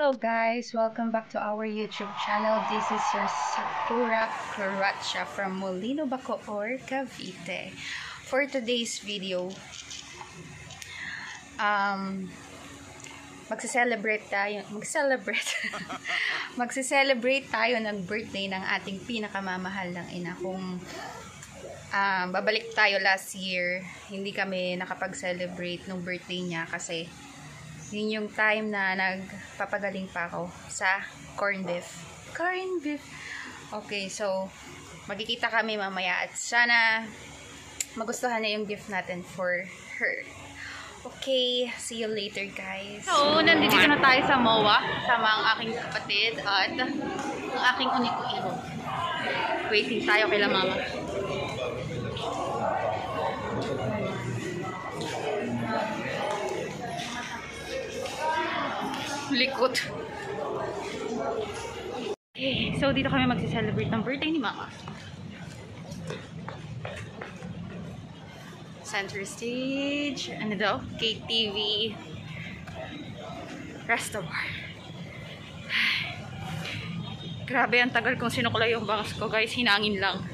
Hello guys, welcome back to our YouTube channel. This is your Sakura Kuratcha from Molino, Bacoor, Cavite. For today's video, magse-celebrate tayo ng birthday ng ating pinakamamahal ng ina. Kung babalik tayo last year, hindi kami nakapag-celebrate ng birthday niya kasi yun yung time na nagpapagaling pa ako sa corned beef. Okay, so magkikita kami mamaya at sana magustuhan na yung gift natin for her. Okay, see you later guys. So, nandito na tayo sa MOA sama ang aking kapatid at ang aking uniko-iko. Waiting tayo kay mama. Likot. Okay, so dito kami magse-celebrate ng birthday ni mama. Center stage, ano daw? KTV Resto Bar. Grabe, ang tagal kong sinukulay yung bangs ko guys, hinangin lang.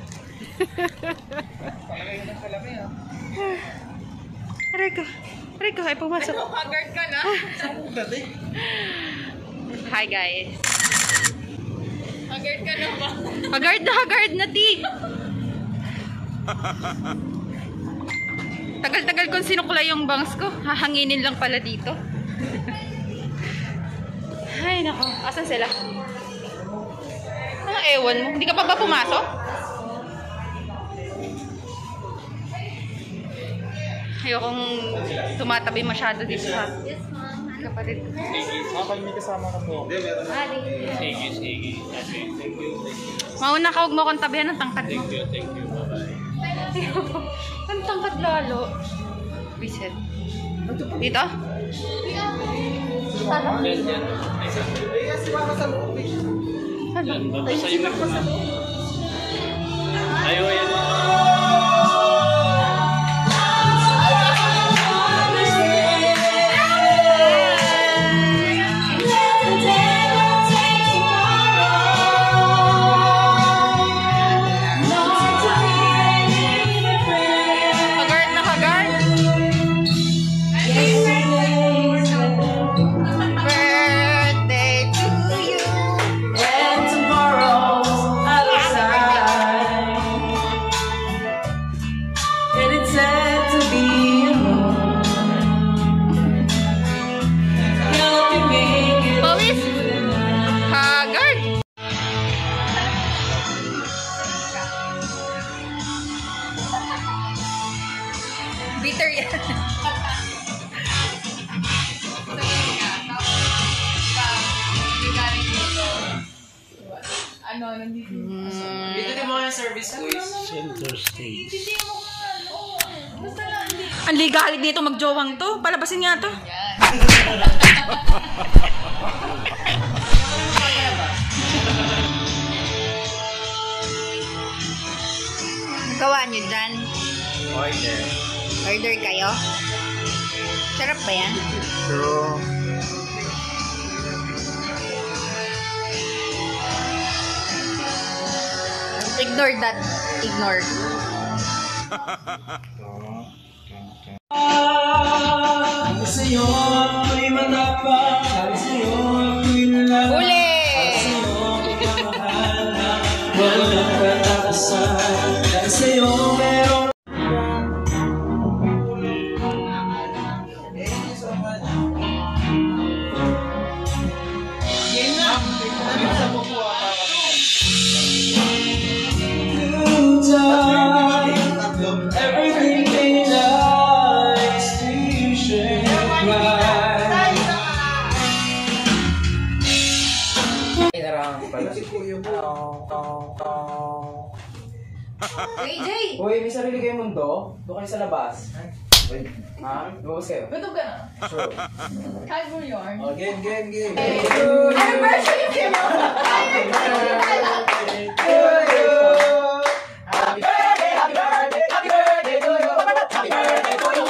Aray ko, ay pumasok. Haggard ka na. Hi guys. Haggard ka na ba? Haggard na ti. Tagal-tagal kong sinukulay yung bangs ko. Hahanginin lang pala dito. Ay nako, asan sila? Ano ewan mo? Hindi ka pa ba pumasok? Ayokong tumatabi masyado dito sa kapatid ko. May kasama ka po. Sige. Mauna ka, huwag mo akong tabihan ng tangkad mo. Thank you. Bye-bye. Ang tangkad lalo. Visit. Dito? Ano? Ayaw yan. Bitter yan. Ano, nandito. Dito din mo yung service quiz. Center stage. Ang ligalig nito magjowang to. Palabasin nga to. Gawa nyo dyan. Order kayo? Sarap ba yan? True. Ignore that. Ignore. Sa'yo ako'y matapat, sa'yo ako'y lalaki, Uli! sa'yo ako'y kamahal na walang katakasan, sa'yo merong everything they nice to share right. AJ! Uy, may sarili kayong mundo? Doon kayo sa labas. Ha? Lumabas kayo? Gutom ka na. Sure. Kaya mo yarn. Oh, game. Anniversary mo! Happy birthday to you. Happy birthday to you. Happy birthday to you.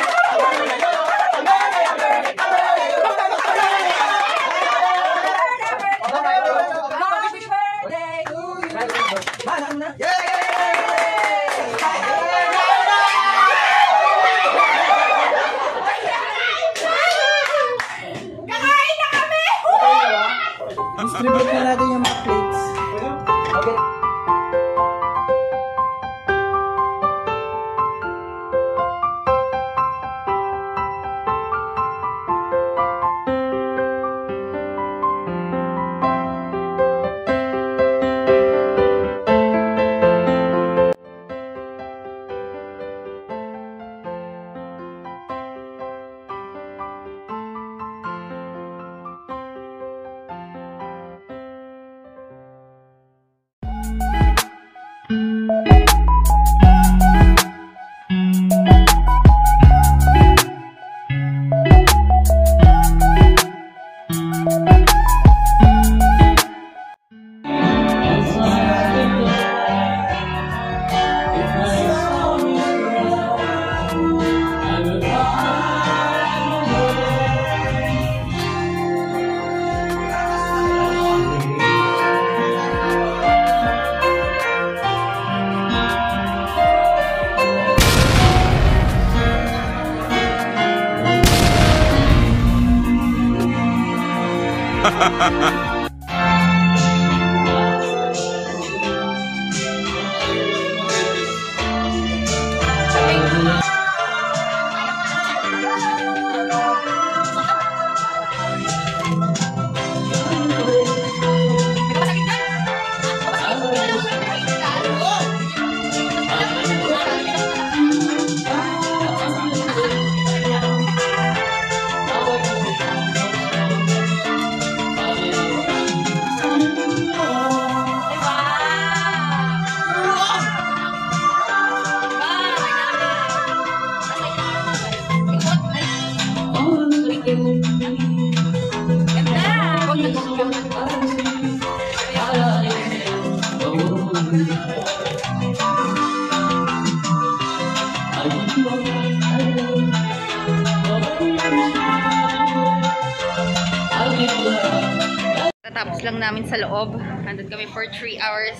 Tapos lang namin sa loob. Nandun kami for 3 hours.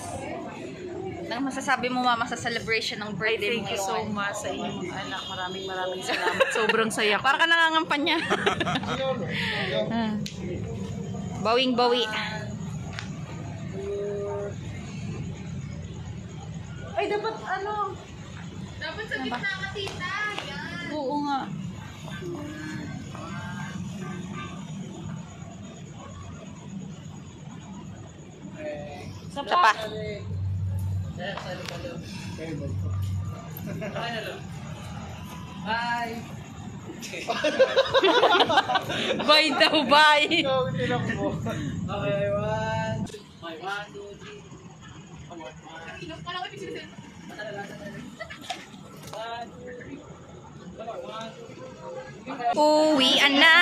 Nang masasabi mo, mama, sa celebration ng birthday mo? Thank you so much sa inyong anak. Maraming salamat. Sobrang saya ko. Para ka nangangampanya. Bawing-bawi. Ay, dapat ano? Dapat sa gitna ka, tita. Yan. Oo nga. Isa pa. Bye! Bye daw, bye. Okay, 1. My 1, 2, 3. Uwian na.